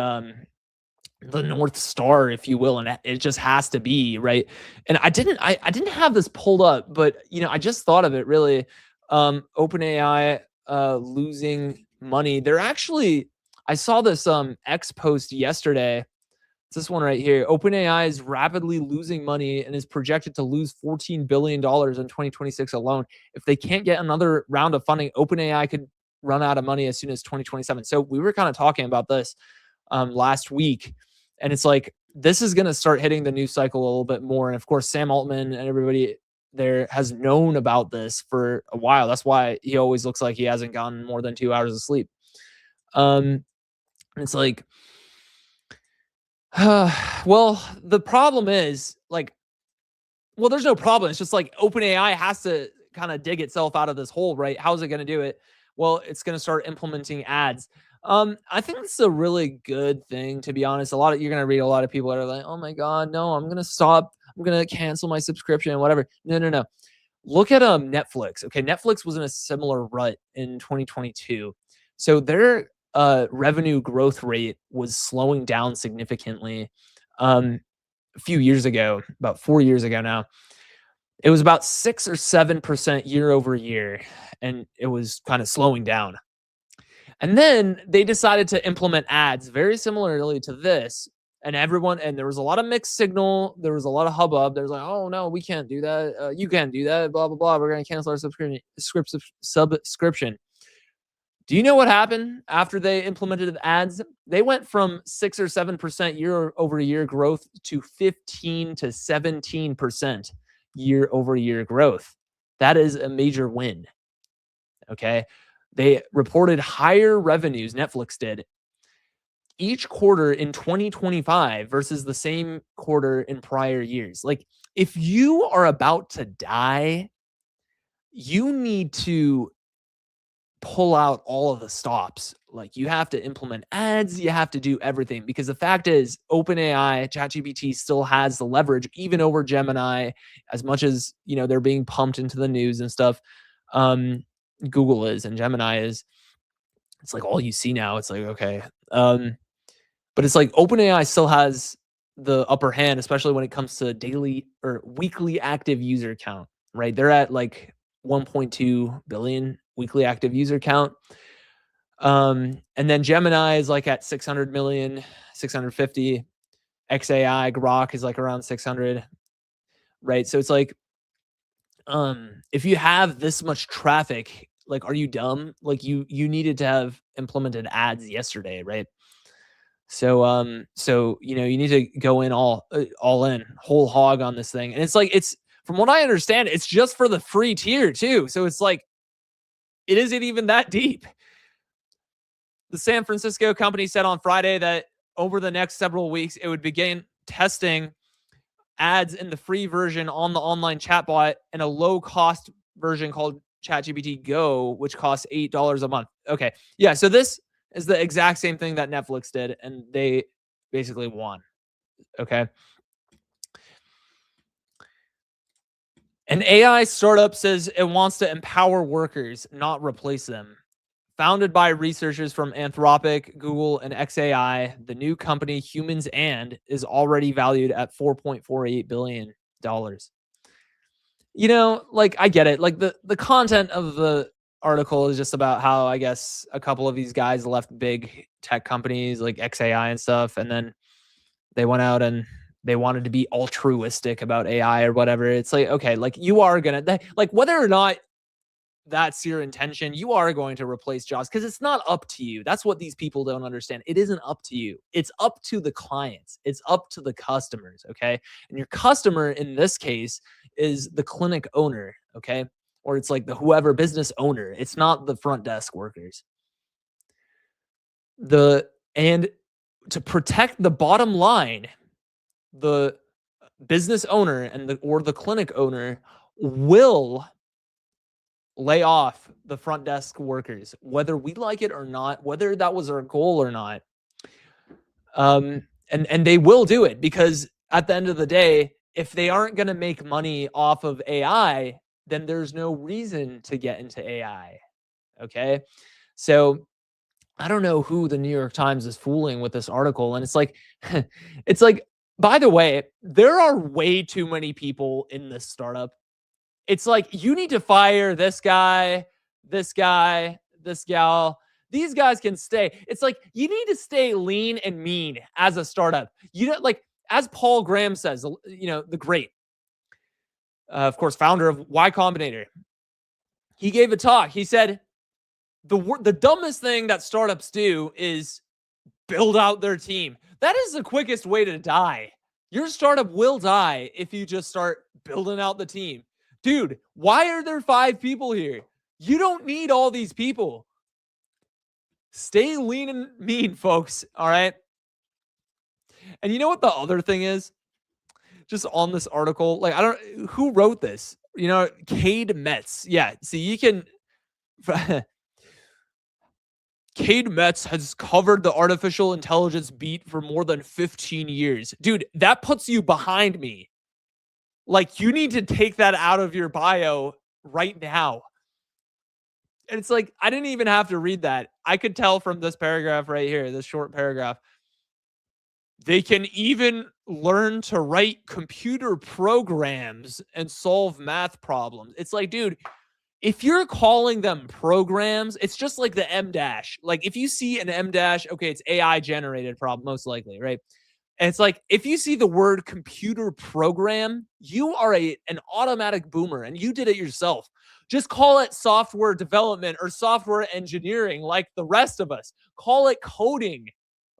North Star, if you will, and it just has to be, right? And I didn't have this pulled up, but I just thought of it really. OpenAI losing money. They're actually, I saw this X post yesterday. It's this one right here. OpenAI is rapidly losing money and is projected to lose $14 billion in 2026 alone. If they can't get another round of funding, OpenAI could run out of money as soon as 2027. So we were kind of talking about this last week. And it's like, this is going to start hitting the news cycle a little bit more. And of course, Sam Altman and everybody there has known about this for a while. That's why he always looks like he hasn't gotten more than 2 hours of sleep. And it's like, well, the problem is like, well, there's no problem. It's just like OpenAI has to kind of dig itself out of this hole, right? How's it going to do it? Well, it's going to start implementing ads. I think it's a really good thing, to be honest. You're going to read a lot of people that are like, oh my God, no, I'm going to stop. I'm going to cancel my subscription, whatever. No. Look at Netflix. Okay. Netflix was in a similar rut in 2022. So their revenue growth rate was slowing down significantly. A few years ago, about 4 years ago now, it was about 6 or 7% year over year, and it was kind of slowing down. And then they decided to implement ads very similarly to this. And there was a lot of mixed signal. There was a lot of hubbub. There's like, oh no, we can't do that. You can't do that. Blah, blah, blah. We're going to cancel our subscription. Do you know what happened after they implemented ads? They went from 6 or 7% year over year growth to 15 to 17% year over year growth. That is a major win. Okay. They reported higher revenues, Netflix did, each quarter in 2025 versus the same quarter in prior years. Like, if you are about to die, you need to pull out all of the stops. Like, you have to implement ads, you have to do everything, because the fact is OpenAI, ChatGPT still has the leverage even over Gemini, as much as, they're being pumped into the news and stuff. Google is and Gemini is. It's like all you see now. It's like, okay. But it's like OpenAI still has the upper hand, especially when it comes to daily or weekly active user count, right? They're at like 1.2 billion weekly active user count. And then Gemini is like at 600 million, 650. XAI, Grok is like around 600, right? So it's like, if you have this much traffic, like, are you dumb? Like, you needed to have implemented ads yesterday, right? So you need to go in all in, whole hog on this thing. And it's like, from what I understand, it's just for the free tier too. So it's like, it isn't even that deep. The San Francisco company said on Friday that over the next several weeks, it would begin testing ads in the free version on the online chatbot and a low-cost version called ChatGPT Go, which costs $8 a month. Okay. Yeah, so this is the exact same thing that Netflix did, and they basically won. Okay. An AI startup says it wants to empower workers, not replace them. Founded by researchers from Anthropic, Google, and XAI, the new company Humans and is already valued at $4.48 billion. Like, I get it. Like, the content of the article is just about how, I guess, a couple of these guys left big tech companies like XAI and stuff, and then they went out and they wanted to be altruistic about AI or whatever. It's like, okay, like, you are gonna, like, whether or not that's your intention, you are going to replace jobs because it's not up to you. That's what these people don't understand. It isn't up to you. It's up to the clients. It's up to the customers. Okay. And your customer in this case is the clinic owner. Okay. Or it's like the whoever business owner. It's not the front desk workers. And to protect the bottom line, the business owner and the clinic owner will lay off the front desk workers, whether we like it or not, whether that was our goal or not. And they will do it because at the end of the day, if they aren't going to make money off of AI, then there's no reason to get into AI. Okay. So I don't know who the New York Times is fooling with this article. And it's like, by the way, there are way too many people in this startup. It's like, you need to fire this guy, this gal. These guys can stay. It's like, you need to stay lean and mean as a startup. Like, as Paul Graham says, the great, of course, founder of Y Combinator. He gave a talk. He said, the dumbest thing that startups do is build out their team. That is the quickest way to die. Your startup will die if you just start building out the team. Dude, why are there 5 people here? You don't need all these people. Stay lean and mean, folks. All right. And you know what the other thing is? Just on this article, like, who wrote this? Cade Metz. Yeah. See, you can. Cade Metz has covered the artificial intelligence beat for more than 15 years. Dude, that puts you behind me. Like, you need to take that out of your bio right now. And it's like, I didn't even have to read that. I could tell from this paragraph right here, this short paragraph. They can even learn to write computer programs and solve math problems. It's like, dude, if you're calling them programs, it's just like the M dash. Like, if you see an M dash, okay, it's AI generated problem, most likely, right? And it's like, if you see the word computer program, you are an automatic boomer and you did it yourself. Just call it software development or software engineering like the rest of us. Call it coding.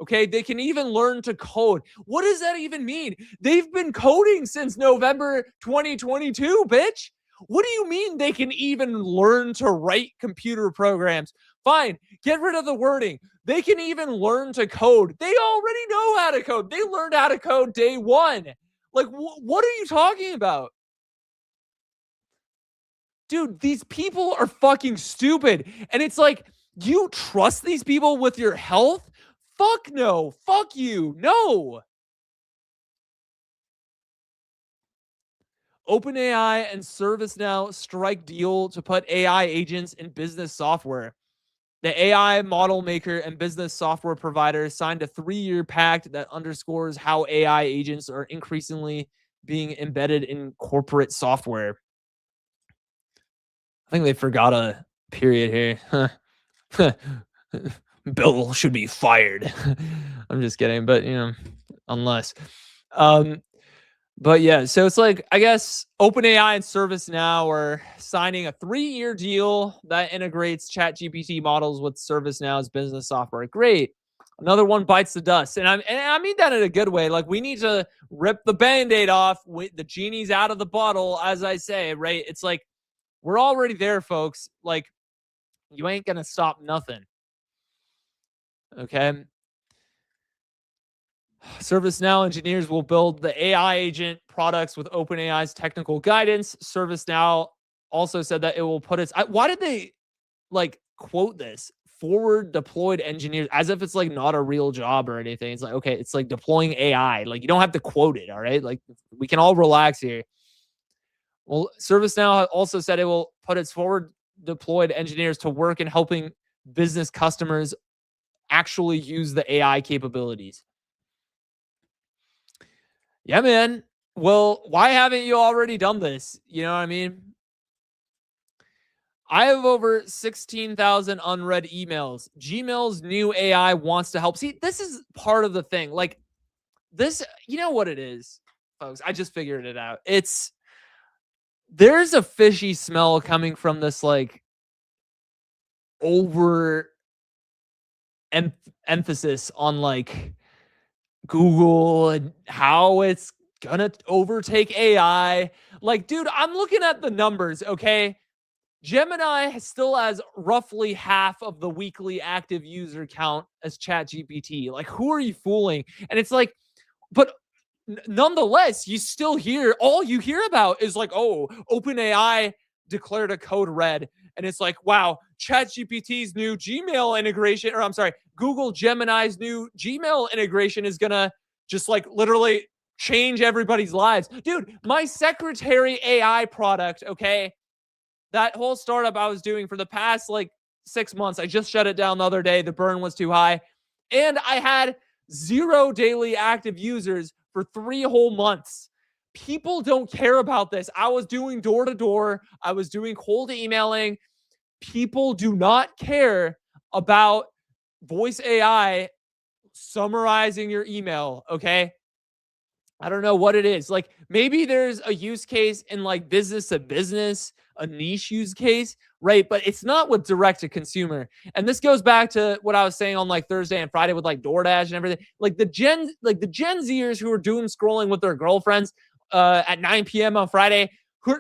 Okay, they can even learn to code. What does that even mean? They've been coding since November 2022, bitch. What do you mean they can even learn to write computer programs? Fine, get rid of the wording. They can even learn to code. They already know how to code. They learned how to code day one. Like, what are you talking about? Dude, these people are fucking stupid. And it's like, you trust these people with your health? Fuck no. Fuck you. No. OpenAI and ServiceNow strike deal to put AI agents in business software. The AI model maker and business software provider signed a 3-year pact that underscores how AI agents are increasingly being embedded in corporate software. I think they forgot a period here. Bill should be fired. I'm just kidding, but unless. But yeah, so it's like, I guess OpenAI and ServiceNow are signing a 3-year deal that integrates ChatGPT models with ServiceNow's business software. Great. Another one bites the dust. And I mean that in a good way. Like, we need to rip the Band-Aid off. The genie's out of the bottle, as I say, right? It's like, we're already there, folks. Like, you ain't going to stop nothing. Okay. ServiceNow engineers will build the AI agent products with OpenAI's technical guidance. ServiceNow also said that it will put its... why did they quote this? Forward deployed engineers, as if it's like not a real job or anything. It's like, okay, it's like deploying AI. Like, you don't have to quote it, all right? Like, we can all relax here. Well, ServiceNow also said it will put its forward deployed engineers to work in helping business customers actually use the AI capabilities. Yeah, man. Well, why haven't you already done this? You know what I mean? I have over 16,000 unread emails. Gmail's new AI wants to help. See, this is part of the thing. Like this, you know what it is, folks? I just figured it out. There's a fishy smell coming from this like over emphasis on like Google and how it's gonna overtake AI. Like, dude, I'm looking at the numbers, okay? Gemini still has roughly half of the weekly active user count as ChatGPT. Like, who are you fooling? And it's like, but nonetheless, you still hear, all you hear about is like, oh, OpenAI declared a code red. And it's like, wow, ChatGPT's new Gmail integration, or I'm sorry, Google Gemini's new Gmail integration is going to just like literally change everybody's lives. Dude, my secretary AI product, okay, that whole startup I was doing for the past like 6 months, I just shut it down the other day. The burn was too high. And I had 0 daily active users for 3 whole months. People don't care about this. I was doing door to door, I was doing cold emailing. People do not care about voice AI summarizing your email, okay? I don't know what it is. Like maybe there's a use case in like business to business, a niche use case, right? But it's not with direct to consumer. And this goes back to what I was saying on like Thursday and Friday with like DoorDash and everything. Like the Gen Zers who are doom scrolling with their girlfriends at 9 p.m. on Friday,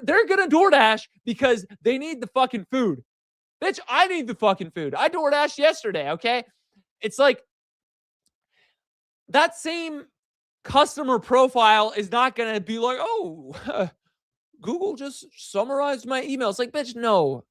they're gonna DoorDash because they need the fucking food. Bitch, I need the fucking food. I DoorDashed yesterday, okay? It's like that same customer profile is not going to be like, oh, Google just summarized my email. It's like, bitch, no.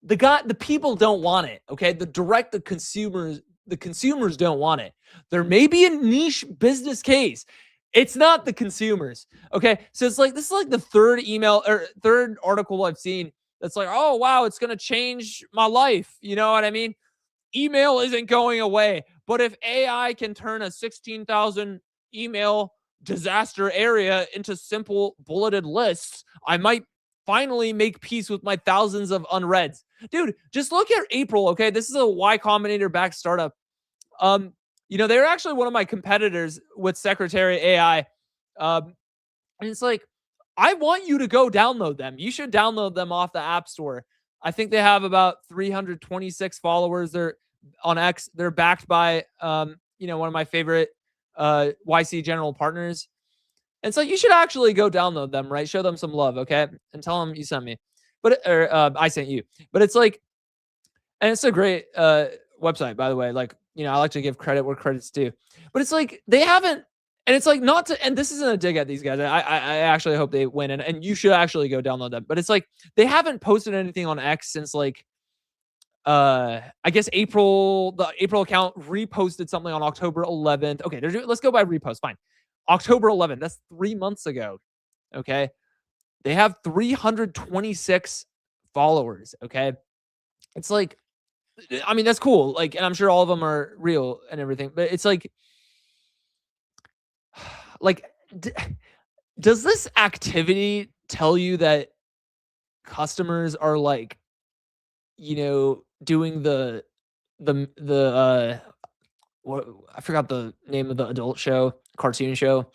The people don't want it, okay? The consumers don't want it. There may be a niche business case. It's not the consumers, okay? So it's like, this is like the third article I've seen that's like, oh, wow, it's going to change my life. You know what I mean? Email isn't going away. But if AI can turn a 16,000 email disaster area into simple bulleted lists, I might finally make peace with my thousands of unreads. Dude, just look at April, okay? This is a Y Combinator backed startup. They're actually one of my competitors with Secretary AI. And it's like, I want you to go download them. You should download them off the App Store. I think they have about 326 followers. They're on X. They're backed by, one of my favorite YC general partners. And so you should actually go download them, right? Show them some love, okay? And tell them you sent me. I sent you. But it's like, and it's a great website, by the way. Like, I like to give credit where credit's due. But it's like, they haven't, and it's like not to, and this isn't a dig at these guys. I actually hope they win, and you should actually go download them. But it's like, they haven't posted anything on X since like, I guess the April account reposted something on October 11th. Okay, let's go by repost. Fine. October 11th. That's 3 months ago. Okay. They have 326 followers. Okay. It's like, I mean, that's cool. Like, and I'm sure all of them are real and everything, but it's like, does this activity tell you that customers are like, doing what, I forgot the name of the adult cartoon show,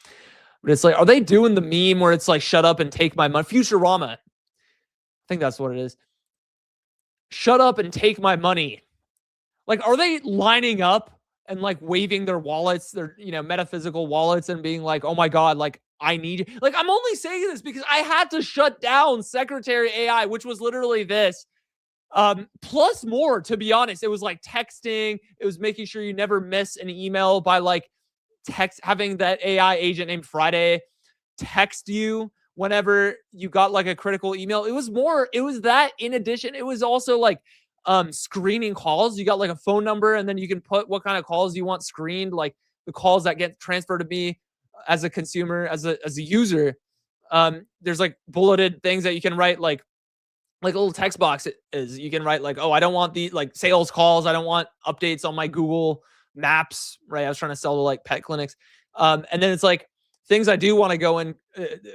but it's like, are they doing the meme where it's like, shut up and take my money? Futurama. I think that's what it is. Shut up and take my money. Like, are they lining up and like waving their wallets, their, metaphysical wallets, and being like, oh my God, like I need, like, I'm only saying this because I had to shut down Secretary AI, which was literally this. Plus more, to be honest. It was like texting. It was making sure you never miss an email by like having that AI agent named Friday text you whenever you got like a critical email. It was that. In addition, it was also like screening calls. You got like a phone number, and then you can put what kind of calls you want screened, like the calls that get transferred to me as a consumer, as a user. There's like bulleted things that you can write, like like a little text box is you can write like, oh, I don't want the like sales calls. I don't want updates on my Google Maps, right? I was trying to sell to like pet clinics. And then it's like things I do want to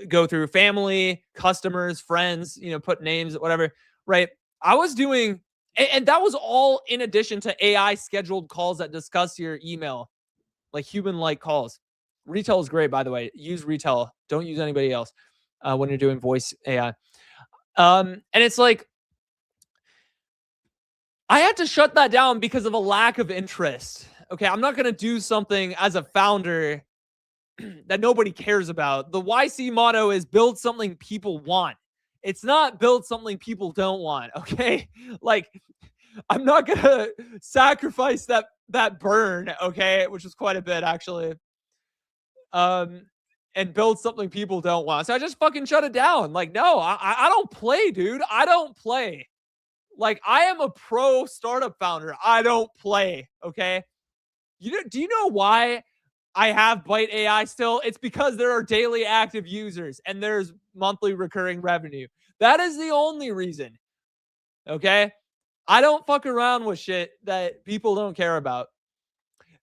go through: family, customers, friends, put names, whatever, right? I was doing, and that was all in addition to AI scheduled calls that discuss your email, like human-like calls. Retail is great, by the way. Use Retail. Don't use anybody else when you're doing voice AI. And it's like, I had to shut that down because of a lack of interest. Okay, I'm not going to do something as a founder that nobody cares about. The YC motto is build something people want. It's not build something people don't want, okay? Like, I'm not going to sacrifice that burn, okay, which is quite a bit actually. And build something people don't want. So I just fucking shut it down. Like, no, I don't play, dude. I don't play. Like, I am a pro startup founder. I don't play. Okay. Do you know why I have Byte AI still? It's because there are daily active users and there's monthly recurring revenue. That is the only reason. Okay. I don't fuck around with shit that people don't care about.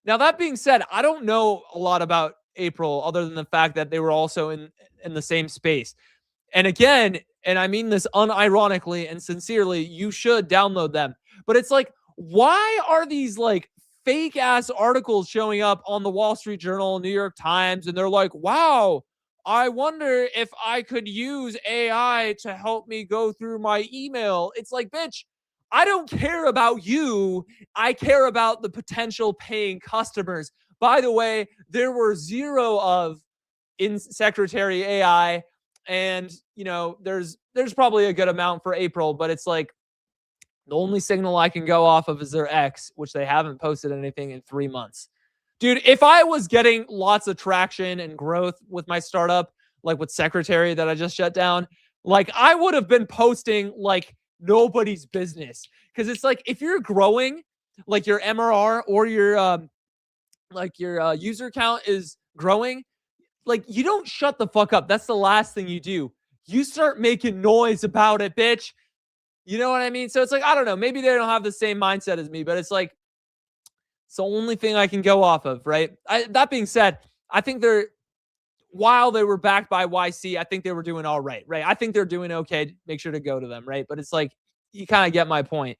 Now, that being said, I don't know a lot about April other than the fact that they were also in the same space. And again, and I mean this unironically and sincerely, you should download them. But it's like, why are these like fake ass articles showing up on the Wall Street Journal, New York Times, and they're like, wow, I wonder if I could use AI to help me go through my email. It's like, bitch, I don't care about you. I care about the potential paying customers. By the way, there were zero of in Secretary AI, and there's probably a good amount for April, but it's like the only signal I can go off of is their X, which they haven't posted anything in 3 months. Dude, if I was getting lots of traction and growth with my startup, like with Secretary that I just shut down, like I would have been posting like nobody's business. Because it's like, if you're growing, like your MRR or your user count is growing, like you don't shut the fuck up. That's the last thing you do. You start making noise about it, bitch. You know what I mean? So it's like, I don't know, maybe they don't have the same mindset as me, but it's like, it's the only thing I can go off of, right? That being said, I think while they were backed by YC, I think they were doing all right, right? I think they're doing okay. Make sure to go to them, right? But it's like, you kind of get my point.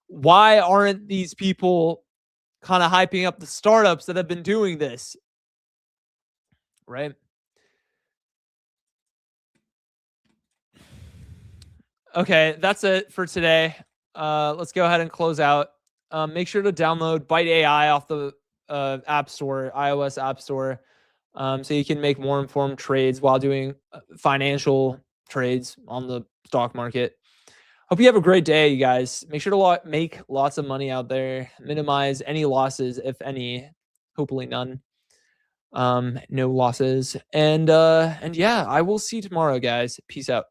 Why aren't these people kind of hyping up the startups that have been doing this, right? Okay, that's it for today. Let's go ahead and close out. Make sure to download Byte AI off the App Store, iOS App Store, so you can make more informed trades while doing financial trades on the stock market. Hope you have a great day, you guys. Make sure to make lots of money out there. Minimize any losses, if any. Hopefully none. No losses. And yeah, I will see you tomorrow, guys. Peace out.